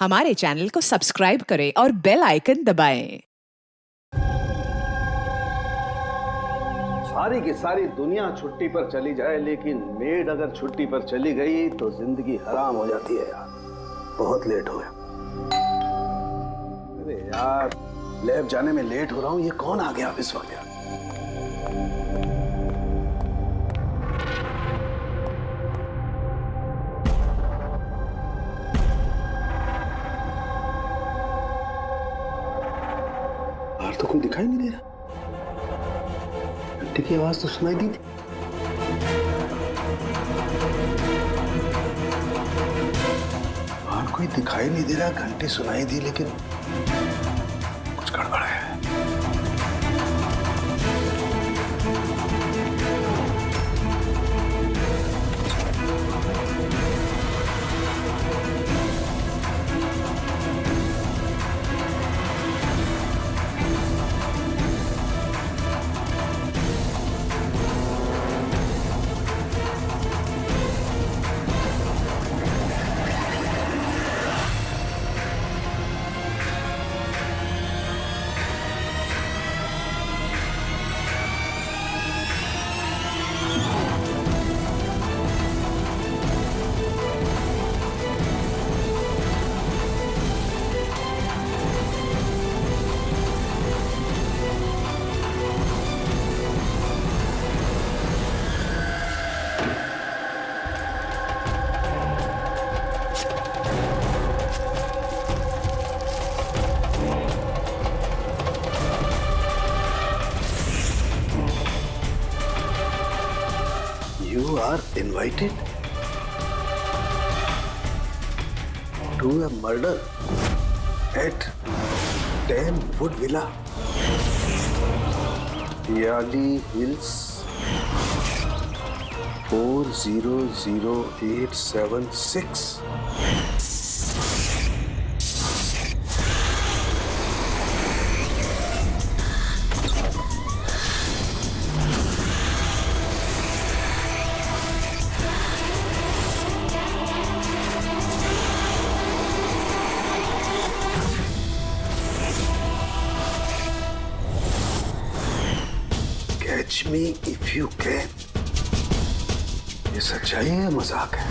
हमारे चैनल को सब्सक्राइब करें और बेल आइकन दबाएं। सारी की सारी दुनिया छुट्टी पर चली जाए, लेकिन मेड अगर छुट्टी पर चली गई तो जिंदगी हराम हो जाती है यार। बहुत लेट हो गया। अरे यार, लैब जाने में लेट हो रहा हूँ। ये कौन आ गया इस वक्त यार? बाहर तो कोई दिखाई नहीं दे रहा। घंटे की आवाज तो सुनाई दी थी। बाहर कोई दिखाई नहीं दे रहा, घंटे सुनाई दी, लेकिन कुछ गड़बड़ है। You are invited to a murder at 10 Wood Villa, Yali Hills, 400876. Catch me if you can. ये सच्चाई है या मजाक है?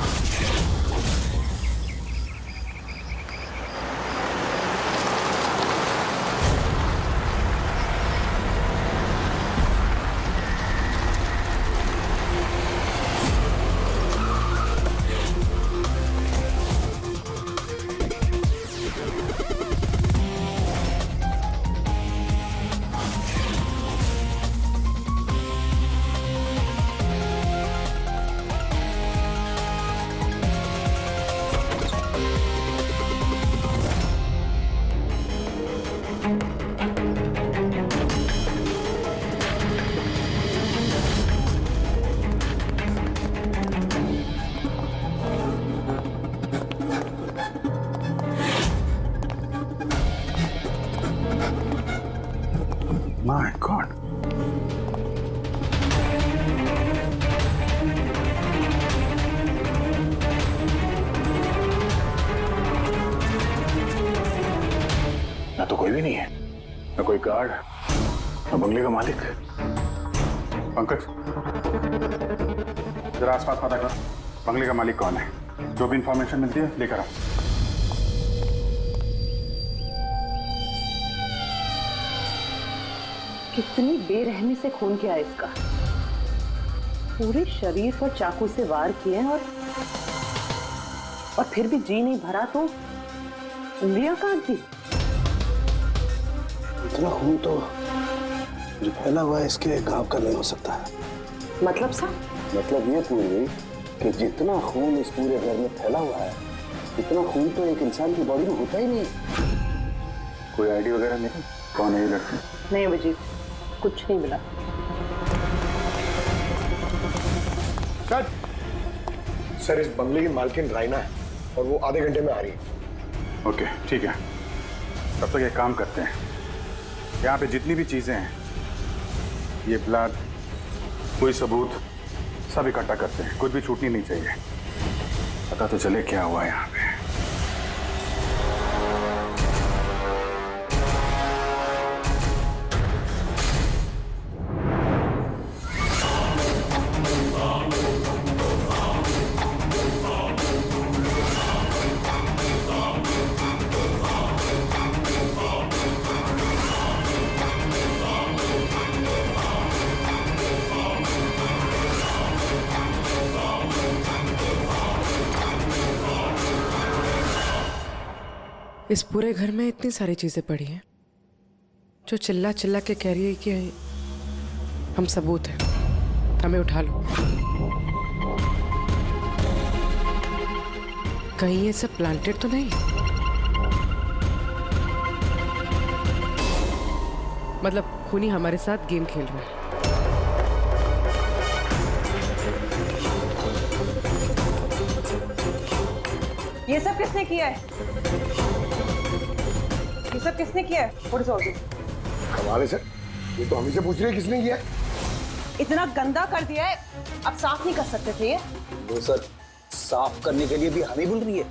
My God. ना तो कोई भी नहीं है, ना कोई गार्ड, ना बंगले का मालिक। पंकज, जरा आसपास पता कर, बंगले का मालिक कौन है? जो भी इंफॉर्मेशन मिलती है लेकर आ। कितनी बेरहमी से खून किया है इसका। पूरे शरीर पर चाकू से वार किए और फिर भी जी नहीं भरा तो उंगलियां काट दी। इतना खून तो जो फैला हुआ है इसके घाव का नहीं हो सकता है। मतलब सा? मतलब ये पूरी कि जितना खून इस पूरे घर में फैला हुआ है, इतना खून तो एक इंसान की बॉडी में होता ही नहीं। कोई आईडी वगैरह नहीं? कौन है ये लड़की? नहीं वजीर, कुछ नहीं मिला। सर, इस बंगले की मालकिन राइना है और वो आधे घंटे में आ रही है। ओके, ठीक है। तब तक एक काम करते हैं, यहाँ पे जितनी भी चीजें हैं, ये ब्लड, कोई सबूत, सब इकट्ठा करते हैं। कुछ भी छूटनी नहीं चाहिए। पता तो चले क्या हुआ यहाँ पे। इस पूरे घर में इतनी सारी चीजें पड़ी हैं जो चिल्ला चिल्ला के कह रही है कि हम सबूत हैं, हमें उठा लो। कहीं ये सब प्लांटेड तो नहीं? मतलब खूनी हमारे साथ गेम खेल रहा है। ये सब किसने किया है? ये सब किसने किया है? What is all this? हमारे से ये तो हम ही से पूछ रहे हैं किसने किया है? इतना गंदा कर दिया है, अब साफ नहीं कर सकते थे ये? वो सर साफ करने के लिए भी हम ही बोल रही है।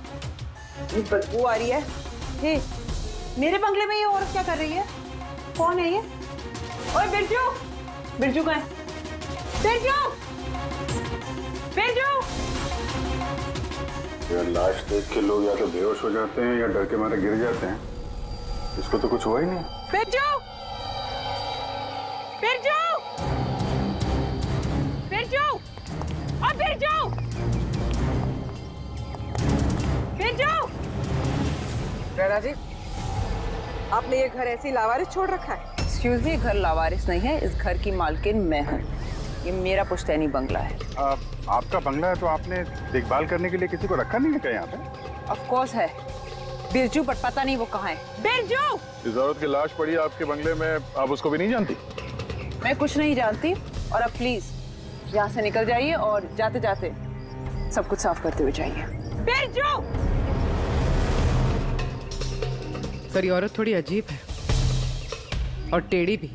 ये बदबू आ रही है। हे, मेरे बंगले में ये औरत क्या कर रही है? कौन है ये? ओए बिरजू, बिरजू कहाँ है? बिरजू, बिरजू। यार लाश देख के लोग या तो बेहोश हो जाते हैं या डर के मारे गिर जाते हैं। इसको तो कुछ हुआ ही नहीं। बिरजू, बिरजू, बिरजू, और बिरजू, बिरजू। राणा जी, आपने ये घर ऐसे ही लावारिस छोड़ रखा है? एक्सक्यूज मी, घर लावारिस नहीं है, इस घर की मालकिन मैं हूँ। ये मेरा पुश्तैनी बंगला है। आपका बंगला है तो आपने देखभाल करने के लिए किसी को रखा नहीं है क्या यहाँ पे? ऑफ कोर्स है बिरजू, बट पता नहीं वो कहाँ है। बिरजू! इस औरत की लाश पड़ी है आपके बंगले में, आप उसको भी नहीं जानती? मैं कुछ नहीं जानती, और अब प्लीज यहाँ से निकल जाइए और जाते जाते सब कुछ साफ करते हुए जाइए। बिरजू! सर ये औरत थोड़ी अजीब है और टेढ़ी भी।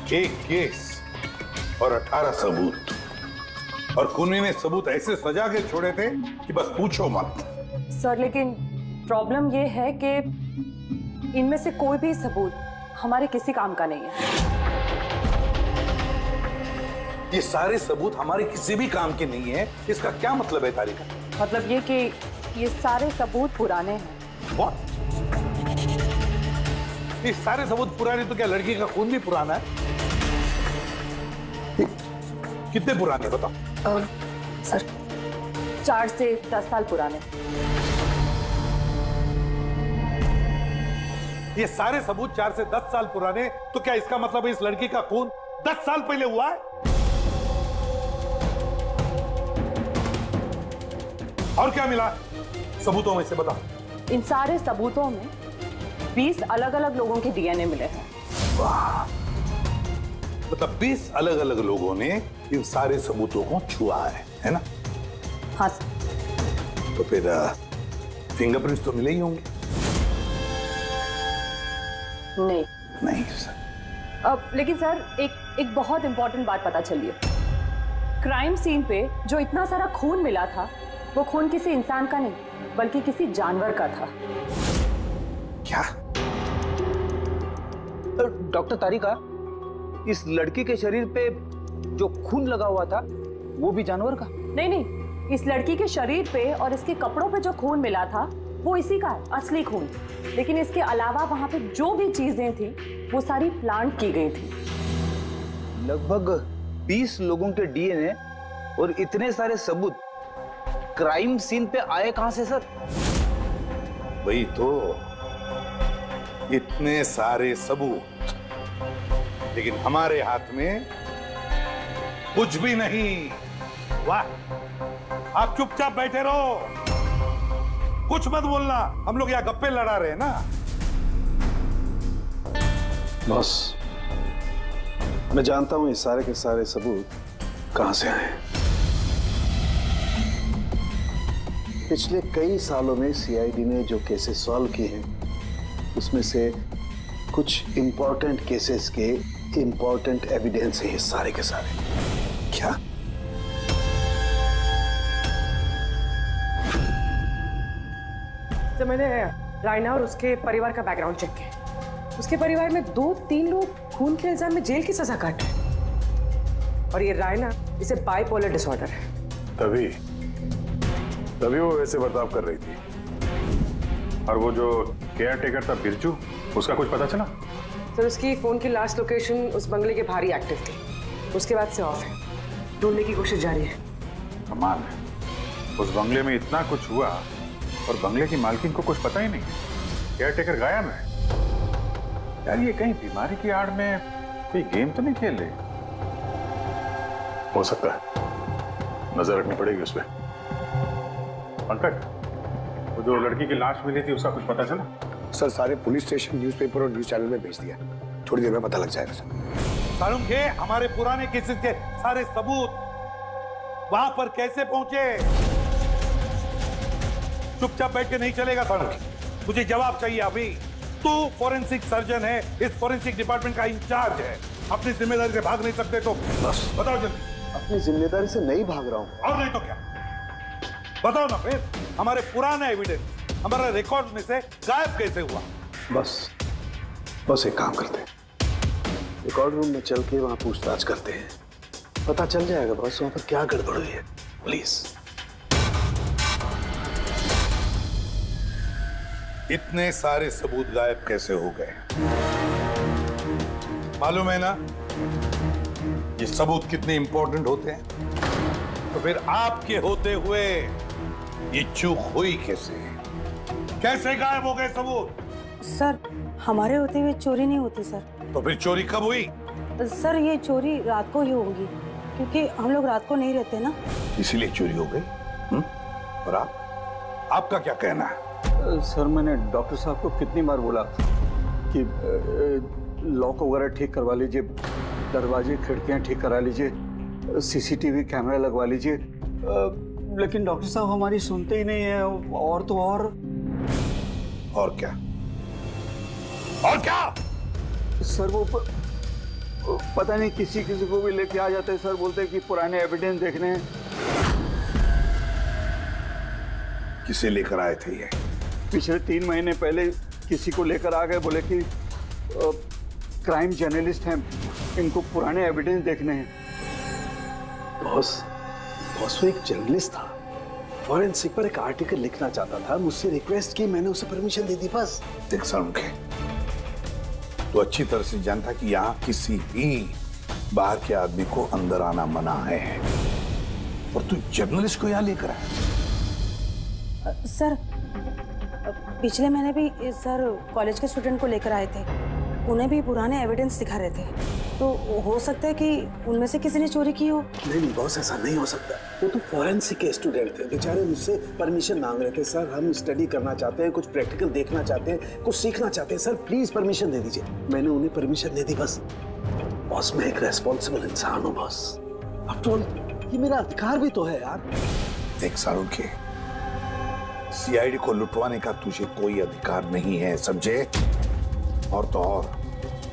एक केस और 18 सबूत, और खूनी ने सबूत ऐसे सजा के छोड़े थे कि बस पूछो मत। सर लेकिन प्रॉब्लम ये है कि इनमें से कोई भी सबूत हमारे किसी काम का नहीं है। ये सारे सबूत हमारे किसी भी काम के नहीं है, इसका क्या मतलब है तारिका? मतलब ये कि ये सारे सबूत पुराने हैं। What? ये सारे सबूत पुराने तो क्या लड़की का खून भी पुराना है? कितने पुराने बताओ? सर 4 से 10 साल पुराने। ये सारे सबूत 4 से 10 साल पुराने, तो क्या इसका मतलब है इस लड़की का खून 10 साल पहले हुआ है? और क्या मिला सबूतों में से बताओ? इन सारे सबूतों में 20 अलग अलग लोगों के डीएनए मिले हैं। वाह, मतलब 20 अलग अलग लोगों ने इन सारे सबूतों को छुआ है ना? हाँ सर। तो फिर फिंगरप्रिंट्स तो मिले ही होंगे? नहीं। नहीं सर। अब लेकिन सर एक बहुत इंपॉर्टेंट बात पता चली है। क्राइम सीन पे जो इतना सारा खून मिला था, वो खून किसी इंसान का नहीं बल्कि किसी जानवर का था। क्या? डॉक्टर तारिका, इस लड़की के शरीर पे जो खून लगा हुआ था वो भी जानवर का? नहीं, इस लड़की के शरीर पे और इसके कपड़ों पे जो खून मिला था वो इसी का है, असली खून। लेकिन इसके अलावा वहां पे जो भी चीजें थी वो सारी प्लांट की गई थी। लगभग 20 लोगों के डीएनए और इतने सारे सबूत क्राइम सीन पे आए कहां से सर? वही तो, इतने सारे सबूत, लेकिन हमारे हाथ में कुछ भी नहीं। वाह, आप चुपचाप बैठे रहो, कुछ मत बोलना। हम लोग यहाँ गप्पे लड़ा रहे हैं ना। बॉस, मैं जानता हूं ये सारे के सारे सबूत कहां से आए हैं। पिछले कई सालों में सीआईडी ने जो केसेस सॉल्व किए हैं उसमें से कुछ इंपॉर्टेंट केसेस के इंपॉर्टेंट एविडेंस है ये सारे के सारे। क्या? तो मैंने रायना और उसके परिवार का बैकग्राउंड चेक किया। उसके परिवार में 2-3 लोग खून के इल्जाम में जेल की सजा काट रहे हैं। और ये रायना, इसे बाइपोलर डिसऑर्डर है। तभी वो वैसे बर्ताव कर रही थी। और वो जो केयर टेकर था बिरजू, उसका कुछ पता चला? सर, उसकी फोन की लास्ट लोकेशन उस बंगले के भारी एक्टिव थी। उसके बाद से ऑफ है। ढूंढने की कोशिश जारी है। कमाल है, उस बंगले में इतना कुछ हुआ और बंगले की मालकिन को कुछ पता ही नहीं। केयर टेकर गायब है। यार ये कहीं बीमारी की आड़ में कोई गेम तो नहीं खेल रहे? हो सकता है, नजर रखनी पड़ेगी उस पर। पंकज, वो जो लड़की की लाश मिली थी उसका कुछ पता चला? सर सारे पुलिस स्टेशन, न्यूज़पेपर और न्यूज़ चैनल में भेज दिया। थोड़ी देर में पता लग जाएगा सर। सारुण के हमारे पुराने केसेस के सारे सबूत वहां पर कैसे पहुंचे? चुपचाप बैठ के नहीं चलेगा सारुण, मुझे जवाब चाहिए अभी। तू फॉरेंसिक सर्जन है, इस फॉरेंसिक डिपार्टमेंट का इंचार्ज है, अपनी जिम्मेदारी से भाग नहीं सकते तो बस बताओ जल्दी। अपनी जिम्मेदारी से नहीं भाग रहा हूं। और नहीं तो क्या? बताओ ना फिर, हमारे पुराने एविडेंस, हमारे रिकॉर्ड में से गायब कैसे हुआ? बस एक काम करते हैं, रिकॉर्ड रूम में चल के वहां पूछताछ करते हैं, पता चल जाएगा बस वहां पर क्या गड़बड़ हुई है। प्लीज। इतने सारे सबूत गायब कैसे हो गए? मालूम है ना ये सबूत कितने इंपॉर्टेंट होते हैं? तो फिर आपके होते हुए ये चूक हुई कैसे? कैसे गायब हो गए सबूत? सर, हमारे होते हुए चोरी नहीं होती सर। तो फिर चोरी कब हुई? सर, ये चोरी रात को ही होगी क्योंकि हम लोग रात को नहीं रहते ना, इसीलिए चोरी हो गई। और आपका क्या कहना है? सर, मैंने डॉक्टर साहब को कितनी बार बोला कि लॉक वगैरह ठीक करवा लीजिए, दरवाजे खिड़कियां ठीक करा लीजिए, सीसीटीवी कैमरा लगवा लीजिए, लेकिन डॉक्टर साहब हमारी सुनते ही नहीं है। और तो और क्या? और क्या? सर वो पता नहीं किसी को भी लेके आ जाते हैं सर, बोलते हैं कि पुराने एविडेंस देखने हैं। किसे लेकर आए थे ये? पिछले 3 महीने पहले किसी को लेकर आ गए, बोले कि क्राइम जर्नलिस्ट हैं, इनको पुराने एविडेंस देखने हैं। बॉस वो एक जर्नलिस्ट था, फॉरेंसिक पर एक आर्टिकल लिखना चाहता था, मुझसे रिक्वेस्ट की, मैंने उसे परमिशन दे दी बस। देख सारुण के, तो अच्छी तरह से जानता कि यहाँ किसी भी बाहर के आदमी को अंदर आना मना है, और तू जर्नलिस्ट को यहाँ लेकर आया। सर, पिछले महीने भी सर कॉलेज के स्टूडेंट को लेकर आए थे, उन्हें भी पुराने एविडेंस दिखा रहे थे, तो हो सकता है कि उनमें से किसी ने चोरी की हो। नहीं बॉस, ऐसा नहीं हो सकता। वो तो फॉरेंसिक के स्टूडेंट थे, बेचारे मुझसे परमिशन मांग रहे थे। सर, हम स्टडी करना चाहते हैं, कुछ प्रैक्टिकल देखना चाहते हैं, कुछ सीखना चाहते हैं, सर प्लीज परमिशन दे दीजिए। मैंने उन्हें परमिशन दे दी बस। बॉस, मैं एक रेस्पॉन्सिबल इंसान हूँ बॉस, आफ्टर ऑल ये मेरा अधिकार भी तो है यार। देख सारुण के, सीआईडी को लुटवाने का तुझे कोई अधिकार नहीं है, समझे? और तो और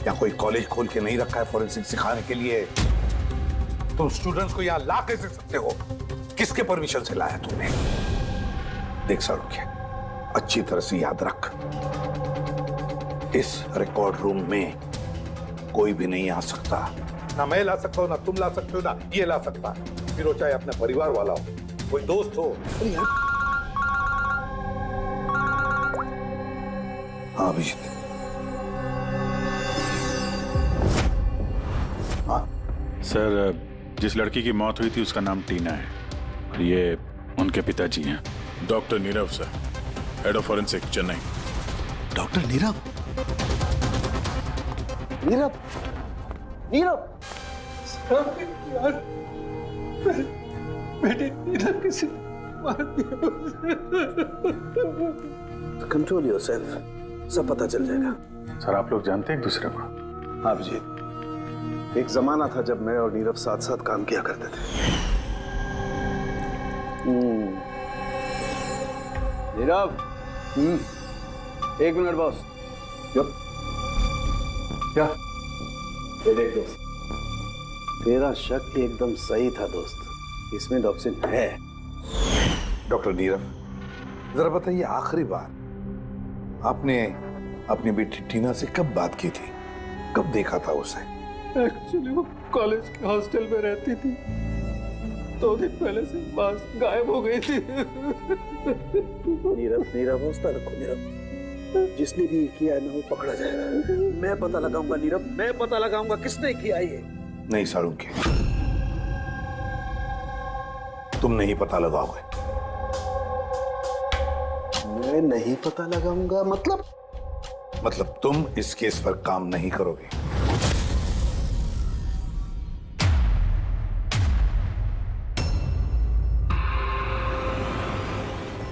यहाँ कोई कॉलेज खोल के नहीं रखा है फॉरेंसिक सिखाने के लिए। तुम स्टूडेंट्स को यहाँ ला कैसे सकते हो? किसके परमिशन से लाया तुमने? देख सारुण के, अच्छी तरह से याद रख, इस रिकॉर्ड रूम में कोई भी नहीं आ सकता। ना मैं ला सकता हूँ, ना तुम ला सकते हो, ना ये ला सकता। फिर वो चाहे अपने परिवार वाला हो, कोई दोस्त हो। हाँ अभिजीत। सर, जिस लड़की की मौत हुई थी उसका नाम टीना है, और ये उनके पिताजी हैं, doctor Nirav sir, head of forensic, Chennai. Doctor Nirav? Nirav? Nirav? यार, बेटे नीरव किसी मार दिया। कंट्रोल योरसेल्फ, सब पता चल जाएगा। सर, आप लोग जानते हैं एक दूसरे को? हाँ जी, एक जमाना था जब मैं और नीरव साथ साथ काम किया करते थे। नीरव, एक मिनट बॉस। क्या? ये देख दोस्त, तेरा शक एकदम सही था दोस्त, इसमें टॉक्सिन है। डॉक्टर नीरव, जरा बताइए, आखिरी बार आपने अपनी बेटी टीना से कब बात की थी? कब देखा था उसे? एक्चुअली वो कॉलेज के हॉस्टल में रहती थी, 2 दिन पहले से बस गायब हो गई थी। नीरव हौसला रखो नीरव, जिसने भी किया है ना वो पकड़ा जाएगा। मैं पता लगाऊंगा नीरव, मैं पता लगाऊंगा किसने किया ये। नहीं साळुंखे, तुम नहीं पता लगाओगे। मैं नहीं पता लगाऊंगा मतलब तुम इस केस पर काम नहीं करोगे।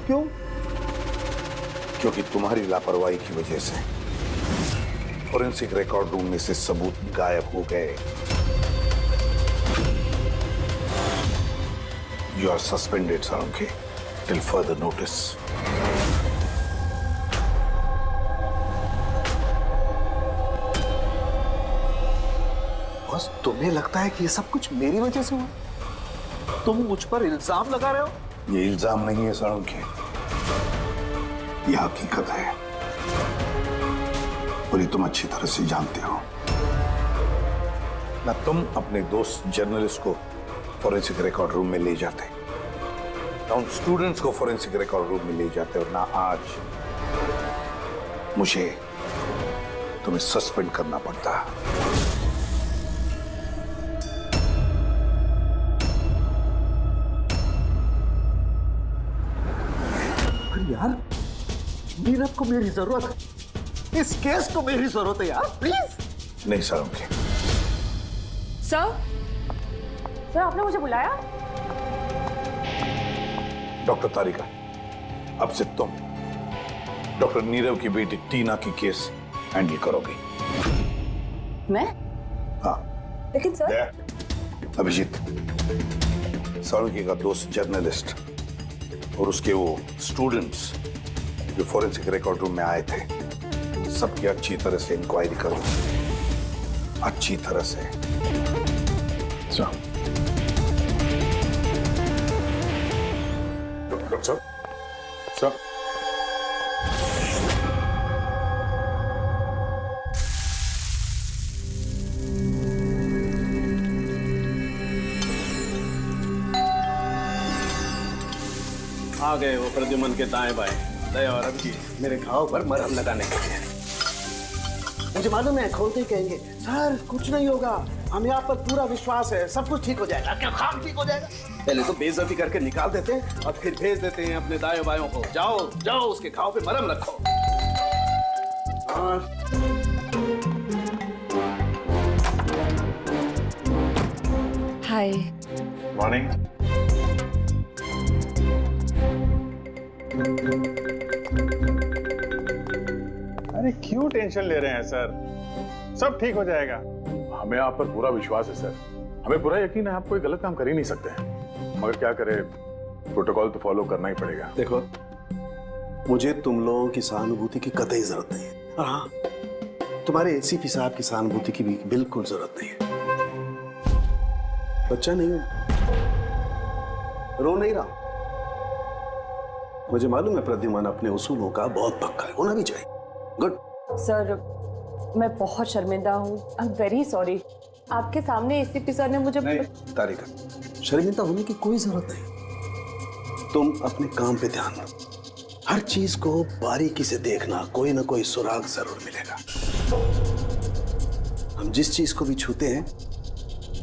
क्यों? क्योंकि तुम्हारी लापरवाही की वजह से फॉरेंसिक रिकॉर्ड रूम में से सबूत गायब हो गए। You are suspended Salunkhe till further notice. बस तुम्हें लगता है कि ये सब कुछ मेरी वजह से हुआ? तुम मुझ पर इल्जाम लगा रहे हो? ये इल्जाम नहीं है साळुंखे, ये हकीकत है और ये तुम अच्छी तरह से जानते हो ना। तुम अपने दोस्त जर्नलिस्ट को फॉरेंसिक रिकॉर्ड रूम में ले जाते, ना उन स्टूडेंट्स को फॉरेंसिक रिकॉर्ड रूम में ले जाते, और ना आज मुझे तुम्हें सस्पेंड करना पड़ता। यार, नीरव को मेरी जरूरत है, इस केस को मेरी जरूरत है यार, प्लीज। नहीं साळुंखे। सर आपने मुझे बुलाया? डॉक्टर तारिका, अब से तुम डॉक्टर नीरव की बेटी टीना की केस हैंडल करोगी। मैं? हाँ। लेकिन सर। अभिजीत, साळुंखे का दोस्त जर्नलिस्ट और उसके वो स्टूडेंट्स जो फॉरेंसिक रिकॉर्ड रूम में आए थे, सबकी अच्छी तरह से इंक्वायरी करो, अच्छी तरह से। डॉक्टर साहब, आ गए वो प्रद्युमन के दाएं बाएं, दया और अभिजीत मेरे घाव पर मरहम लगाने के लिए। मुझे मालूम है, खोलते ही कहेंगे सर कुछ नहीं होगा, हमें आप पर पूरा विश्वास है, सब कुछ ठीक हो जाएगा। क्या काम ठीक हो जाएगा? पहले तो बेइज्जती करके निकाल देते हैं और फिर भेज देते हैं अपने दाएं बायों को, जाओ जाओ उसके घाव पे मरहम रखो। हाय। मॉर्निंग। अरे क्यों टेंशन ले रहे हैं सर, सब ठीक हो जाएगा। हमें आप पर पूरा विश्वास है सर, हमें पूरा यकीन है आप कोई गलत काम कर ही नहीं सकते हैं, मगर क्या करें, प्रोटोकॉल तो फॉलो करना ही पड़ेगा। देखो, मुझे तुम लोगों की सहानुभूति की कतई जरूरत नहीं है, और हाँ, तुम्हारे एसीपी साहब की सहानुभूति की भी बिल्कुल जरूरत नहीं है। बच्चा नहीं हूं, रो नहीं रहा। मुझे मालूम है प्रद्युमन अपने उसूलों का बहुत पक्का है, होना भी चाहिए। गुड। सर मैं बहुत शर्मिंदा हूँ, आई एम वेरी सॉरी। आपके सामने एसीपी सर ने मुझे नहीं तारिका, शर्मिंदा होने की कोई जरूरत नहीं। तुम अपने काम पे ध्यान दो, हर चीज को बारीकी से देखना, कोई ना कोई सुराग जरूर मिलेगा। हम जिस चीज को भी छूते हैं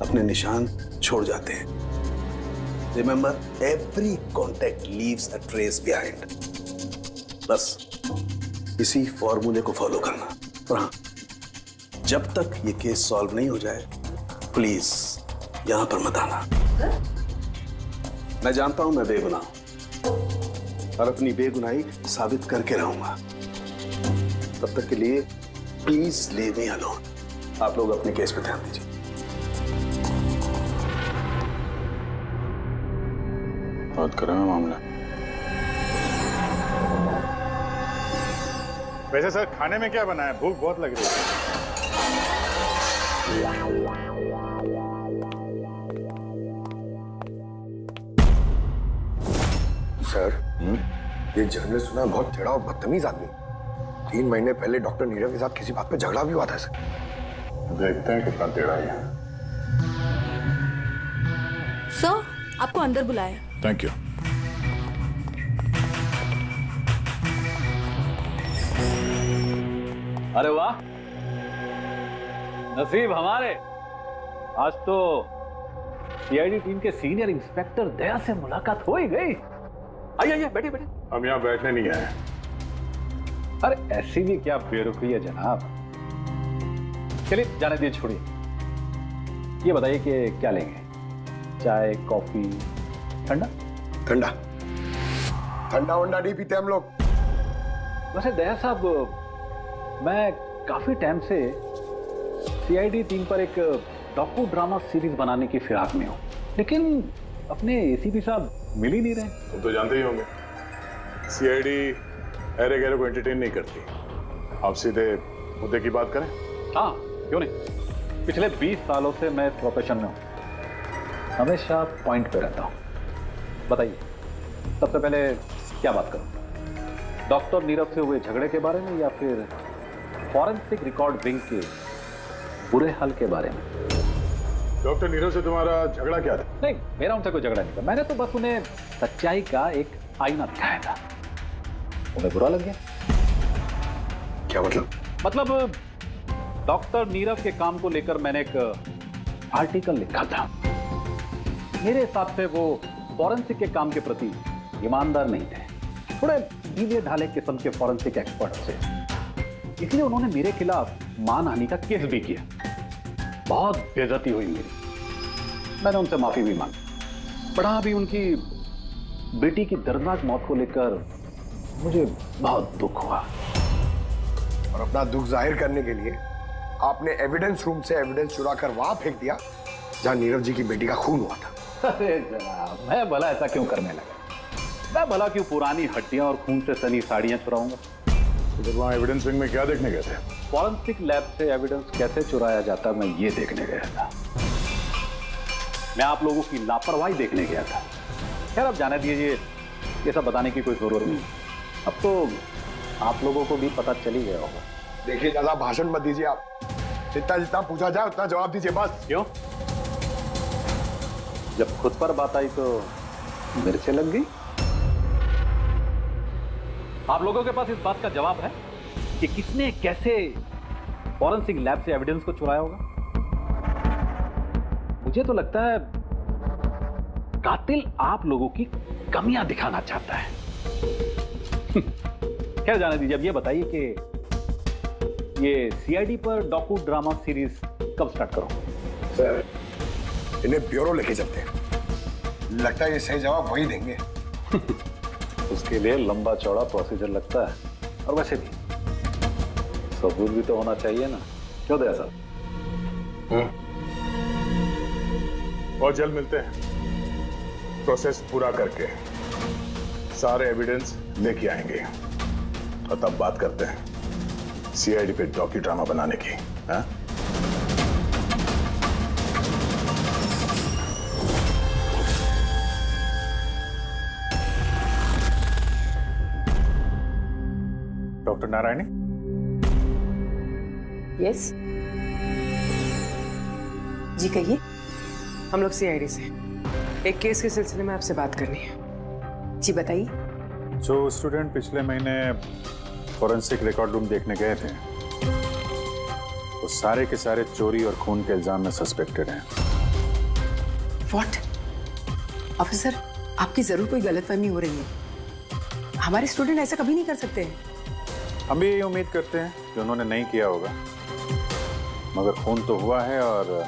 अपने निशान छोड़ जाते हैं। Remember, every contact leaves a trace behind. बस इसी फॉर्मूले को फॉलो करना। और हाँ, जब तक ये केस सॉल्व नहीं हो जाए, प्लीज यहां पर मत आना। मैं जानता हूं मैं बेगुनाह हूं और अपनी बेगुनाही साबित करके रहूंगा। तब तक के लिए प्लीज लीव मी अलोन। आप लोग अपने केस पे ध्यान दीजिए। बहुत गर्म है मामला। वैसे सर खाने में क्या बना है? भूख बहुत लग रही है। सर, ये जर्नलिस्ट सुना बहुत टेढ़ा और बदतमीज आदमी। 3 महीने पहले डॉक्टर नीरव के साथ किसी बात पे झगड़ा भी हुआ था सर। देखते हैं कितना टेढ़ा है। सर, आपको अंदर बुलाया। Thank you. अरे वाह, नसीब हमारे, आज तो सीआईडी टीम के सीनियर इंस्पेक्टर दया से मुलाकात हो ही गई। आइए आइए, बैठिए बैठिए। हम यहाँ बैठने नहीं आए। अरे ऐसी भी क्या बेरुखी है जनाब। चलिए जाने दीजिए, छोड़िए। ये बताइए कि क्या लेंगे? चाय, कॉफी, ठंडा? ठंडा ठंडा वंडा नहीं पीते हम लोग। वैसे दया साहब, मैं काफी टाइम से सीआईडी टीम पर एक डॉक्यू ड्रामा सीरीज बनाने की फिराक में हूं, लेकिन अपने एसीपी साहब मिल ही नहीं रहे। तुम तो जानते ही होंगे, सीआईडी अरे गहरे को एंटरटेन नहीं करती। आप सीधे मुद्दे की बात करें। हाँ, क्यों नहीं। पिछले 20 सालों से मैं इस प्रोफेशन में हूं, हमेशा पॉइंट पे रहता हूं। बताइए, सबसे पहले क्या बात करूं? डॉक्टर नीरव से हुए झगड़े के बारे में या फिर फॉरेंसिक रिकॉर्ड विंग के बुरे हाल के बारे में? डॉक्टर नीरव से तुम्हारा झगड़ा क्या था? नहीं, मेरा उनसे कोई झगड़ा नहीं था। मैंने तो बस उन्हें सच्चाई का एक आईना दिखाया था। उन्हें बुरा लग गया। क्या मतलब? मतलब डॉक्टर नीरव के काम को लेकर मैंने एक आर्टिकल लिखा था। मेरे हिसाब से वो फॉरेंसिक के काम के प्रति ईमानदार नहीं थे, थोड़े ढीले ढाले किस्म के फॉरेंसिक एक्सपर्ट थे। इसलिए उन्होंने मेरे खिलाफ मानहानि का केस भी किया। बहुत बेइज्जती हुई मेरी। मैंने उनसे माफी भी मांगी। बड़ा भी उनकी बेटी की दर्दनाक मौत को लेकर मुझे बहुत दुख हुआ। और अपना दुख जाहिर करने के लिए आपने एविडेंस रूम से एविडेंस चुरा कर वहां फेंक दिया जहां नीरव जी की बेटी का खून हुआ था। अरे जनाब, मैं भला ऐसा क्यों करने लगा? मैं भला क्यों पुरानी हड्डियां और खून से सनी साड़ियां चुराऊंगा? तो वहां एविडेंस विंग में क्या देखने गए थे? फॉरेंसिक लैब से एविडेंस कैसे चुराया जाता, मैं ये देखने गया था। मैं आप लोगों की लापरवाही देखने गया था। खैर, अब जाने दीजिए, ये सब बताने की कोई जरूरत नहीं। अब तो आप लोगों को भी पता चल ही गया होगा। देखिए, ज्यादा भाषण मत दीजिए आप। जितना जितना पूछा जाए उतना जवाब दीजिए बस। क्यों? जब खुद पर बात आई तो मेरे से लग गई। आप लोगों के पास इस बात का जवाब है कि किसने कैसे फॉरेंसिक लैब से एविडेंस को चुराया होगा? मुझे तो लगता है कातिल आप लोगों की कमियां दिखाना चाहता है। खैर, जाने दीजिए। अब ये बताइए कि ये सीआईडी पर डॉक्यू ड्रामा सीरीज कब स्टार्ट करो? सर, इन्हें ब्यूरो लेके चलते हैं। लगता है ये सही जवाब वही देंगे। उसके लिए लंबा चौड़ा प्रोसीजर लगता है। और वैसे भी सबूत भी तो होना चाहिए ना, क्यों दया साहब? और जल्द मिलते हैं। प्रोसेस पूरा करके सारे एविडेंस लेके आएंगे और तब बात करते हैं सीआईडी पे डॉक्यू ड्रामा बनाने की। हाँ? डॉक्टर नारायणी? यस जी कहिए। हम लोग सीआईडी से एक केस के सिलसिले में आपसे बात करनी है। जी बताइए। जो स्टूडेंट पिछले महीने फॉरेंसिक रिकॉर्ड रूम देखने गए थे, वो सारे के सारे चोरी और खून के इल्जाम में सस्पेक्टेड हैं। व्हाट? ऑफिसर, आपकी जरूर कोई गलतफहमी हो रही है। हमारे स्टूडेंट ऐसा कभी नहीं कर सकते हैं। हम भी यही उम्मीद करते हैं कि उन्होंने नहीं किया होगा, मगर खून तो हुआ है और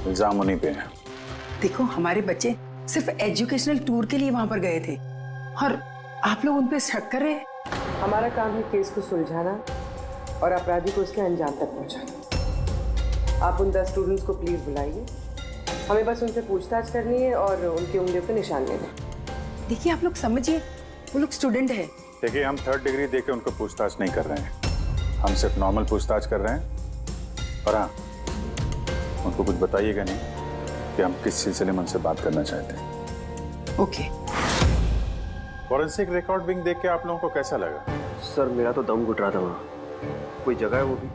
इल्जाम उन्हीं पे है। देखो, हमारे बच्चे सिर्फ एजुकेशनल टूर के लिए वहां पर गए थे और आप लोग उन पे शक कर रहे हैं। हमारा काम है केस को सुलझाना और अपराधी को उसके अंजाम तक पहुंचाना। आप उन 10 स्टूडेंट्स को प्लीज बुलाइए हमें बस उनसे पूछताछ करनी है और उनकी उंगलियों पे निशान लेने। देखिए आप लोग समझिए, वो लोग स्टूडेंट है। देखिए हम 3rd डिग्री देके उनको पूछताछ नहीं कर रहे हैं, हम सिर्फ नॉर्मल पूछताछ कर रहे हैं। और हाँ, उनको कुछ बताइएगा नहीं कि हम किस सिलसिले में उनसे बात करना चाहते हैं। ओके। फॉरेंसिक रिकॉर्डिंग देख के आप लोगों को कैसा लगा? सर मेरा तो दम घुट रहा था वहाँ। कोई जगह है वो भी,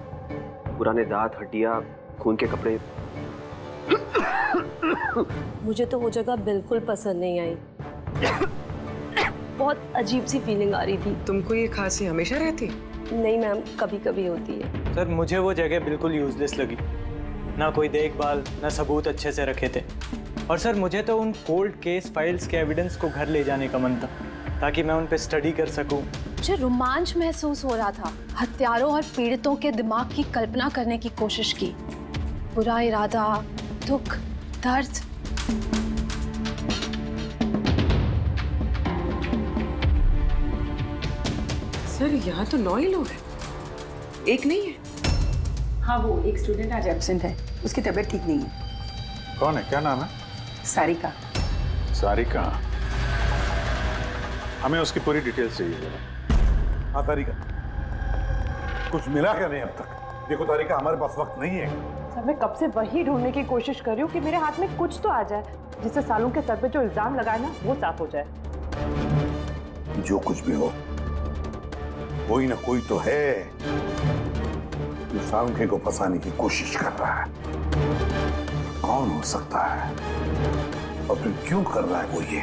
पुराने दांत, हड्डियाँ, खून के कपड़े। मुझे तो वो जगह बिल्कुल पसंद नहीं आई। बहुत अजीब सी फीलिंग आ रही थी। तुमको ये खांसी हमेशा रहती? नहीं मैम, कभी कभी होती है। सर मुझे वो जगह बिल्कुल यूजलेस लगी, ना कोई देखभाल, ना सबूत अच्छे से रखे थे। और सर मुझे तो उन कोल्ड केस फाइल्स के एविडेंस को घर ले जाने का मन था, ताकि मैं उन पे स्टडी कर सकूं। मुझे रोमांच महसूस हो रहा था। हत्यारों और पीड़ितों के दिमाग की कल्पना करने की कोशिश की। बुरा इरादा, दुख, दर्द। सर यहाँ तो 9 ही लोग हैं, एक नहीं है। हाँ, वो एक स्टूडेंट आज एब्सेंट है, उसकी तबीयत ठीक नहीं है। कौन है, क्या नाम है? सारिका। सारिका, हमें उसकी पूरी डिटेल्स चाहिए। हाँ तारिका, कुछ मिला क्या नहीं अब तक? देखो तारिका, हमारे पास वक्त नहीं है। सर मैं कब से वही ढूंढने की कोशिश कर रही हूँ कि मेरे हाथ में कुछ तो आ जाए, जिससे सालों के सर पे जो इल्जाम लगाए ना वो साफ हो जाए। जो कुछ भी हो, कोई ना कोई तो है जो सांखे को फंसाने की कोशिश कर रहा है। कौन हो सकता है और फिर क्यों कर रहा है वो ये?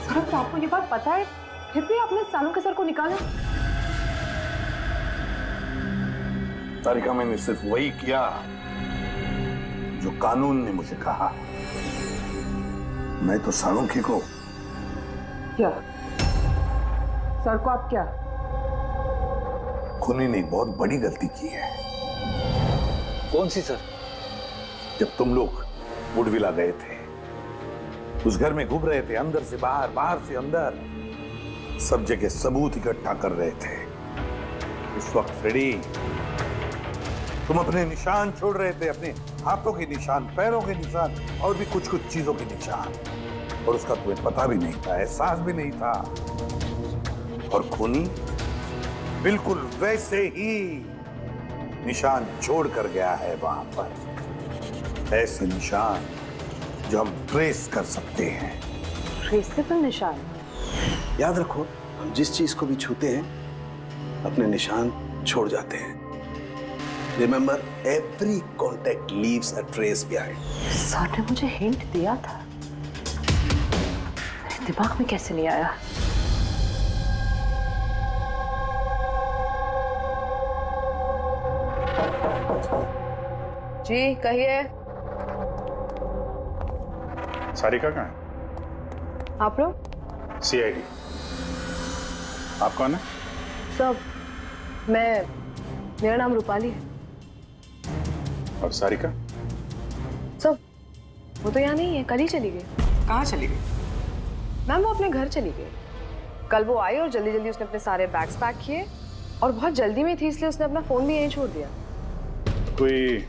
सर तो आपको ये बात पता है, फिर भी आपने सालों के सर को निकाला। तारिका, मैंने सिर्फ वही किया जो कानून ने मुझे कहा। मैं तो सालुंखे को क्या? सर को आप क्या? खूनी ने बहुत बड़ी गलती की है। कौन सी सर? जब तुम लोग वुडविला गए थे, उस घर में घूम रहे थे, अंदर से बाहर, बाहर से अंदर, सब जगह सबूत इकट्ठा कर रहे थे। उस वक्त फ्रेडी, तुम अपने निशान छोड़ रहे थे, अपने हाथों के निशान, पैरों के निशान और भी कुछ कुछ चीजों के निशान, और उसका तुम्हें पता भी नहीं था, एहसास भी नहीं था। और खूनी बिल्कुल वैसे ही निशान छोड़ कर गया है वहां पर। ऐसे निशान जो हम ट्रेस कर सकते हैं। ट्रेसेबल निशान? याद रखो, हम जिस चीज को भी छूते हैं अपने निशान छोड़ जाते हैं। Remember, every contact leaves a trace behind. Sir ने मुझे हिंट दिया था, मेरे दिमाग में कैसे नहीं आया? जी कहिए। सारिका कहाँ है? आप लोग? CID। आप कौन है? सब, मेरा नाम रूपाली है। और सारिका? सब, वो तो यहाँ नहीं है, कल ही चली गई। कहाँ चली गई? मैम वो अपने घर चली गई। कल वो आई और जल्दी जल्दी उसने अपने सारे बैग्स पैक किए, और बहुत जल्दी में थी इसलिए उसने अपना फोन भी यहीं छोड़ दिया। कोई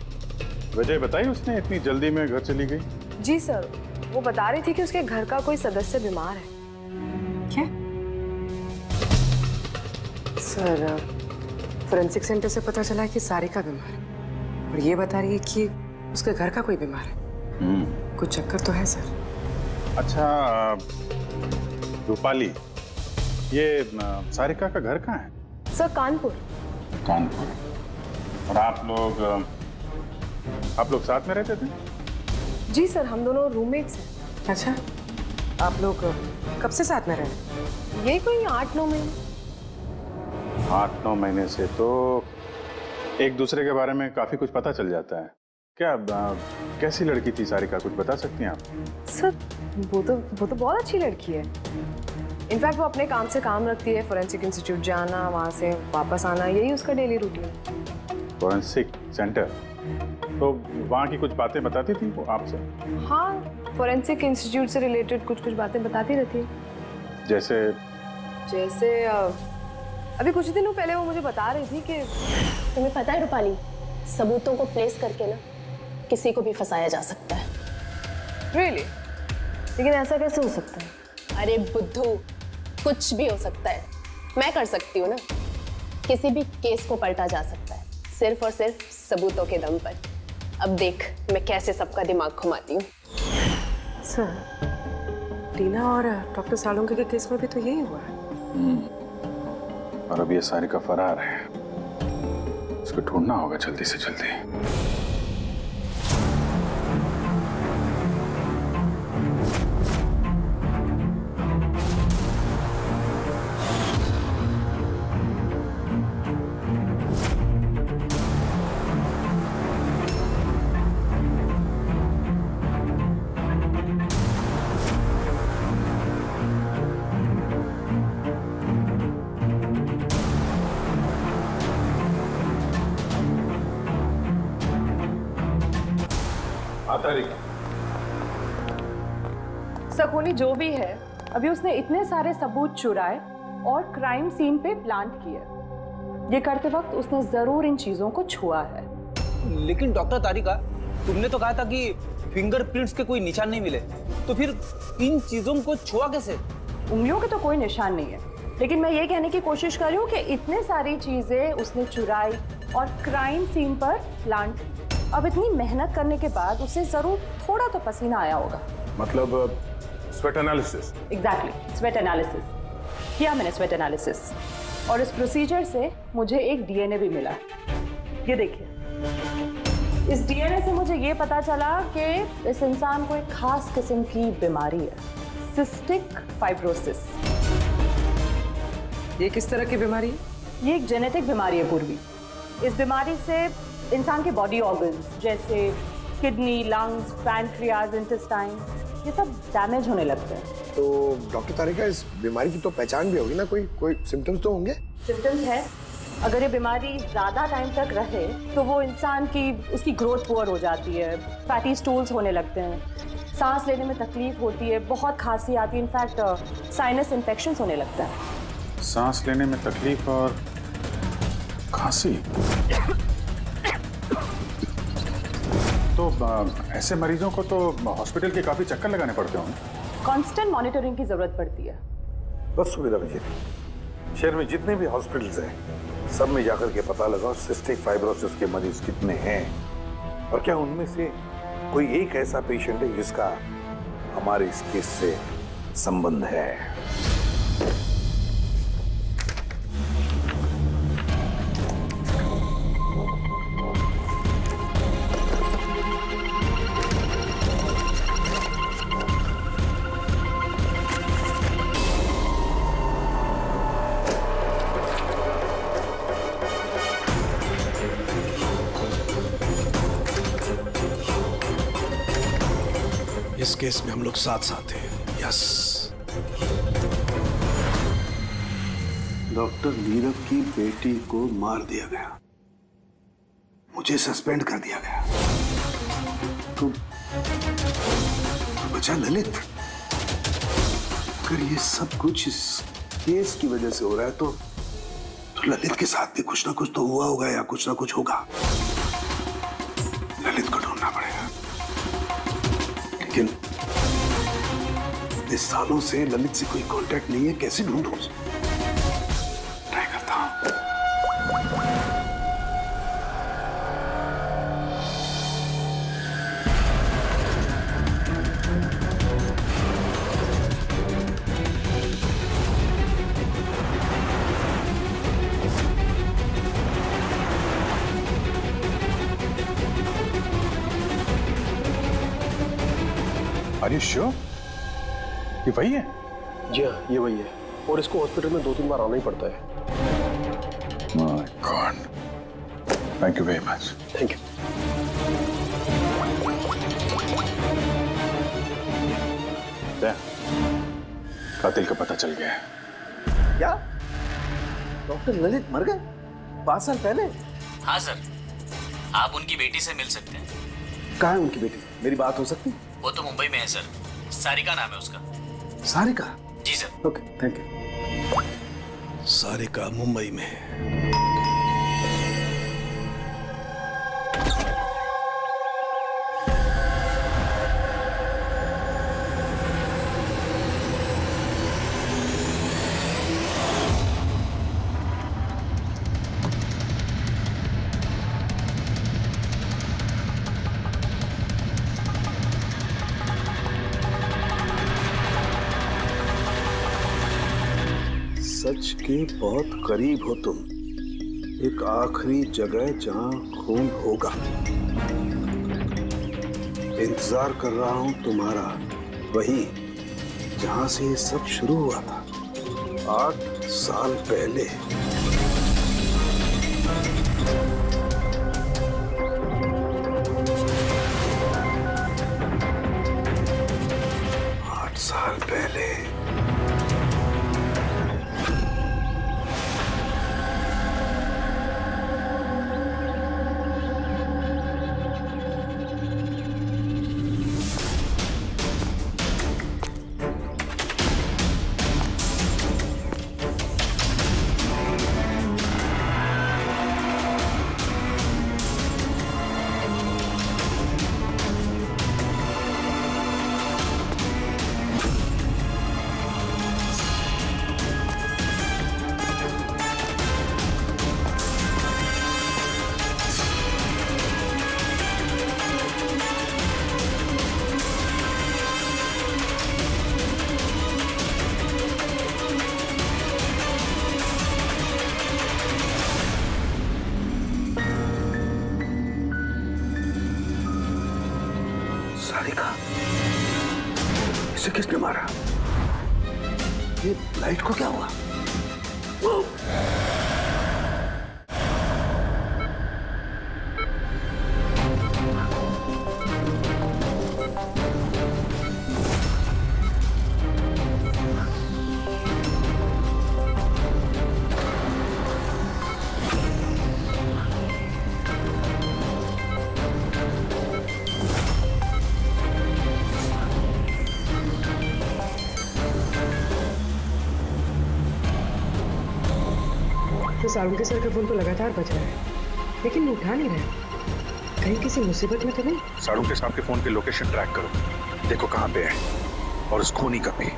वजह बताई उसने इतनी जल्दी में घर चली गई? जी सर, वो बता रही थी कि उसके घर का कोई सदस्य बीमार है। क्या? सर फोरेंसिक सेंटर से पता चला है कि सारिका बीमार है, और ये बता रही है कि उसके घर का कोई बीमार है। कुछ चक्कर तो है सर। अच्छा रूपाली, ये सारिका का घर कहाँ है? सर कानपुर। कानपुर। और आप लोग साथ में रहते थे? जी सर, हम दोनों रूममेट्स हैं। अच्छा, आप लोग कब से साथ में रहे? ये कोई 8-9 महीने। 8-9 महीने से तो एक दूसरे के बारे में काफी कुछ पता चल जाता है। क्या कैसी लड़की थी सारिका, कुछ बता सकती हैं आप? सर वो तो बहुत अच्छी लड़की है। इनफैक्ट वो अपने काम से काम रखती है, फोरेंसिक इंस्टीट्यूट जाना, वहाँ से वापस आना, यही उसका डेली रूटीन है। Forensic centre? तो वहाँ की कुछ बातें बताती थी वो आपसे? हाँ, फोरेंसिक इंस्टीट्यूट से रिलेटेड कुछ बातें बताती रहती है। जैसे अभी कुछ दिनों पहले वो मुझे बता रही थी कि तुम्हें पता है रूपाली, सबूतों को प्लेस करके ना किसी को भी फंसाया जा सकता है। Really? लेकिन ऐसा कैसे हो सकता है? अरे बुद्धू, कुछ भी हो सकता है। मैं कर सकती हूँ ना। किसी भी केस को पलटा जा सकता है, सिर्फ और सिर्फ सबूतों के दम पर। अब देख मैं कैसे सबका दिमाग घुमाती हूँ। सर, टीना और डॉक्टर सालुंके के केस में भी तो यही हुआ है। और अब ये सारिका फरार है, इसको ढूंढना होगा जल्दी से जल्दी। शकुनी जो भी है, अभी उसने इतने सारे सबूत चुराए और क्राइम सीन पे प्लांट किए। ये करते वक्त उसने जरूर इन चीजों को छुआ है। लेकिन डॉक्टर तारिका, तुमने तो कहा था कि फिंगरप्रिंट्स के कोई निशान नहीं मिले, तो फिर इन चीजों को छुआ कैसे? उंगलियों के तो कोई निशान नहीं है, लेकिन मैं ये कहने की कोशिश कर रही हूँ कि इतने सारी चीजें उसने चुराई और क्राइम सीन पर प्लांट की। अब इतनी मेहनत करने के बाद उसे जरूर थोड़ा तो पसीना आया होगा। मतलब sweat analysis? Exactly, sweat analysis किया मैंने, स्वेट एनालिसिस। और इस प्रोसीजर से मुझे एक डीएनए भी मिला। ये देखिए, इस डीएनए से मुझे ये पता चला कि इस इंसान को एक खास किस्म की बीमारी है, सिस्टिक फाइब्रोसिस। ये किस तरह की बीमारी है? ये एक जेनेटिक बीमारी है पूर्वी। इस बीमारी से इंसान के बॉडी ऑर्गन्स जैसे किडनी, लंग्स, पैनक्रियाज, इंटेस्टाइन, ये सब डैमेज होने लगते हैं। तो डॉक्टर तारिका, इस बीमारी की तो पहचान भी होगी ना? कोई सिम्टम्स तो होंगे? सिम्टम्स है। अगर ये बीमारी ज्यादा टाइम तक रहे तो वो इंसान की उसकी ग्रोथ पुअर हो जाती है, फैटी स्टूल्स होने लगते हैं, सांस लेने में तकलीफ होती है, बहुत खांसी आती है, इनफैक्ट साइनस इन्फेक्शंस होने लगता है। सांस लेने में तकलीफ और खांसी? तो ऐसे मरीजों को तो हॉस्पिटल के काफी चक्कर लगाने पड़ते होंगे। कांस्टेंट मॉनिटरिंग की जरूरत पड़ती है। बस सुविधा मुझे शहर में जितने भी हॉस्पिटल्स हैं सब में जाकर के पता लगाओ सिस्टिक फाइब्रोसिस के मरीज कितने हैं और क्या उनमें से कोई एक ऐसा पेशेंट है जिसका हमारे इस केस से संबंध है। इस केस में हम लोग साथ साथ हैं। यस। डॉक्टर नीरव की बेटी को मार दिया गया, मुझे सस्पेंड कर दिया गया, तो बचा ललित। अगर ये सब कुछ इस केस की वजह से हो रहा है तो ललित के साथ भी कुछ ना कुछ तो हुआ होगा या कुछ ना कुछ होगा। ललित को ढूंढना पड़ेगा। लेकिन इस सालों से ललित से कोई कांटेक्ट नहीं है, कैसे ढूंढूं उसे? ट्राई करता हूं। Are you sure? ये वही है? जी हाँ, ये वही है। और इसको हॉस्पिटल में 2-3 बार आना ही पड़ता है। My God. Thank you very much. Thank you. कातिल का पता चल गया है। क्या? डॉक्टर ललित मर गए 5 साल पहले? हाँ सर, आप उनकी बेटी से मिल सकते हैं। कहाँ है उनकी बेटी? मेरी बात हो सकती? वो तो मुंबई में है सर, सारिका नाम है उसका। सारिका? जी sir. Okay, thank you. Sarika Mumbai में। सच के बहुत करीब हो तुम। एक आखिरी जगह जहां खून होगा। इंतजार कर रहा हूं तुम्हारा, वही जहां से ये सब शुरू हुआ था 8 साल पहले। साल पहले। सारिका, इसे किसने मारा? ये लाइट को क्या हुआ? सारुण के सर का फोन तो लगातार बज रहा है, लेकिन वो उठा नहीं रहा। कहीं किसी मुसीबत में तो नहीं? सारुण के साहब के फोन की लोकेशन ट्रैक करो, देखो कहां पे है और उस खूनी का भी।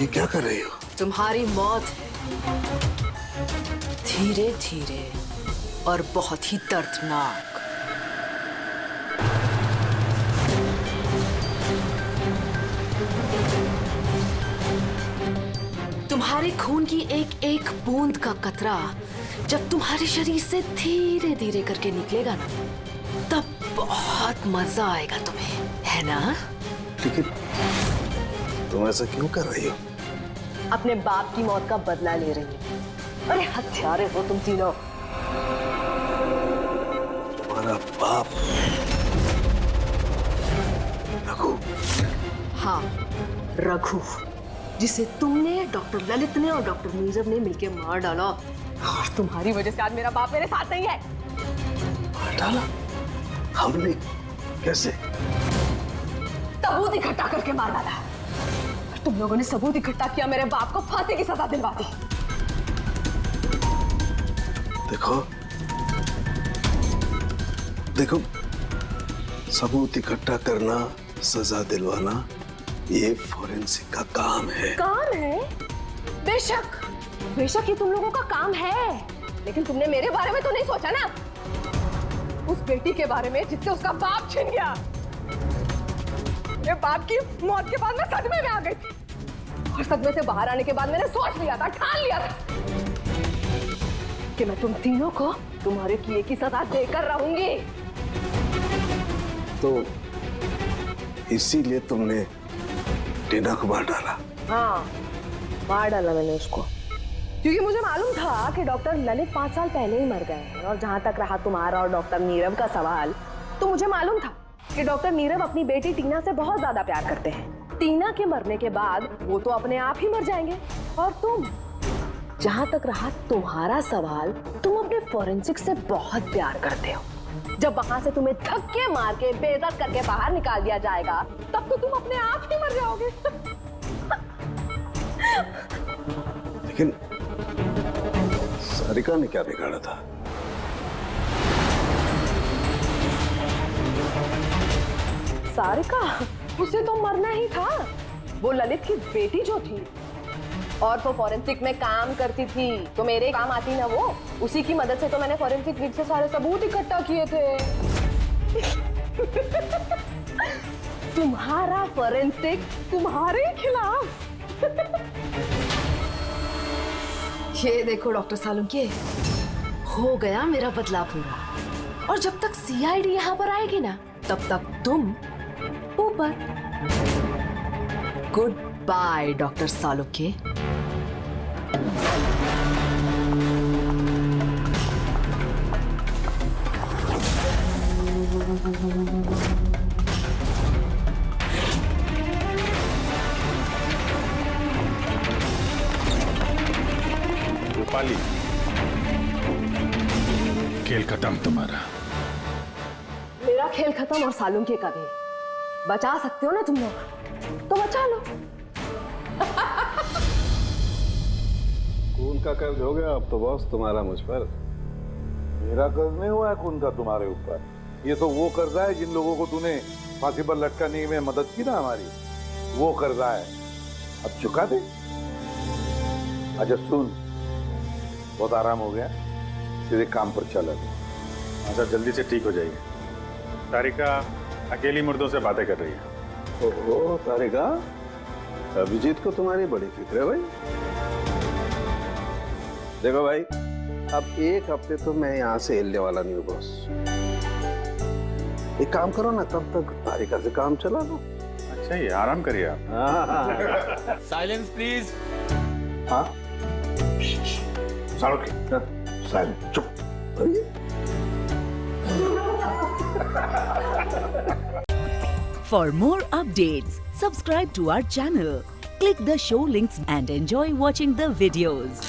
ये क्या कर रही हो? तुम्हारी मौत है, धीरे धीरे और बहुत ही दर्दनाक। तुम्हारे खून की एक एक बूंद का कतरा जब तुम्हारे शरीर से धीरे धीरे करके निकलेगा ना, तब बहुत मजा आएगा तुम्हें, है ना? लेकिन तुम ऐसा क्यों कर रही हो? अपने बाप की मौत का बदला ले रही है। अरे हत्यारे हो तुम तीनों। तुम्हारा बाप रघु? हाँ, रघु, जिसे तुमने, डॉक्टर ललित ने और डॉक्टर नीरव ने मिलकर मार डाला। और तुम्हारी वजह से आज मेरा बाप मेरे साथ नहीं है। मार डाला? हमने? कैसे? सबूत इकट्ठा करके मार डाला। तुम लोगों ने सबूत इकट्ठा किया, मेरे बाप को फांसी की सजा दिलवा दी। देखो देखो, सबूत इकट्ठा करना, सजा दिलवाना, ये फॉरेंसिक का काम है। काम है? बेशक बेशक ये तुम लोगों का काम है, लेकिन तुमने मेरे बारे में तो नहीं सोचा ना, उस बेटी के बारे में जिससे उसका बाप छिन गया। मेरे बाप की मौत के बाद मैं सदमे में आ गई थी, और सदमे से बाहर आने के बाद मैंने सोच लिया था, ठान लिया था कि मैं तुम तीनों को तुम्हारे किए की सजा देकर रहूंगी। तो इसीलिए तुमने टीना को मार डाला? हाँ, मार डाला मैंने उसको, क्योंकि मुझे मालूम था कि डॉक्टर ललित 5 साल पहले ही मर गए हैं। और जहां तक रहा तुम्हारा और डॉक्टर नीरव का सवाल, तो मुझे मालूम था कि डॉक्टर नीरव अपनी बेटी टीना से बहुत ज्यादा प्यार करते हैं। टीना के मरने के बाद वो तो अपने आप ही मर जाएंगे। और तुम, जहां तक रहा तुम्हारा सवाल, तुम अपने फॉरेंसिक से बहुत प्यार करते हो। जब वहां से तुम्हें धक्के मार के बेइज्जत करके बाहर निकाल दिया जाएगा, तब तो तुम अपने आप ही मर जाओगे। लेकिन सारिका ने क्या बिगाड़ा था? सारिका? उसे तो मरना ही था। वो ललित की बेटी जो थी और वो फॉरेंसिक में काम करती थी, तो मेरे काम आती ना वो। उसी की मदद से तो मैंने फॉरेंसिक विंग से सारे सबूत इकट्ठा किए थे। तुम्हारा फॉरेंसिक तुम्हारे खिलाफ। ये देखो डॉक्टर सालुंके, हो गया मेरा बदला पूरा। और जब तक सीआईडी यहाँ पर आएगी ना, तब तक तुम ऊपर। Good by doctor Salunke. Rupali, खेल खत्म तुम्हारा। मेरा खेल खत्म और सालुंके का भी। बचा सकते हो ना तुम लोग, तो बचा लो। खून का कर्ज हो गया अब तो बॉस तुम्हारा मुझ पर। मेरा कर्ज नहीं हुआ है खून का तुम्हारे ऊपर। ये तो वो कर्जा है जिन लोगों को तूने फांसी पर लटकाने में मदद की ना हमारी, वो कर्जा है। अब चुका दे। अच्छा सुन, बहुत आराम हो गया, सीधे काम पर चल। अच्छा जल्दी से ठीक हो जाइए। तारिका अकेली मुर्दों से बातें कर रही है। ओहो तारिका, अभिजीत को तुम्हारी बड़ी फिक्र है भाई। देखो भाई, अब एक हफ्ते तो मैं यहाँ से हिलने वाला नहीं हूँ बॉस। एक काम करो ना, तब तक तारिका से काम चला लो। अच्छा ये आराम करिए आप। Silence please. हाँ साइलेंस, चुप। For more updates, subscribe to our channel, click the show links and enjoy watching the videos.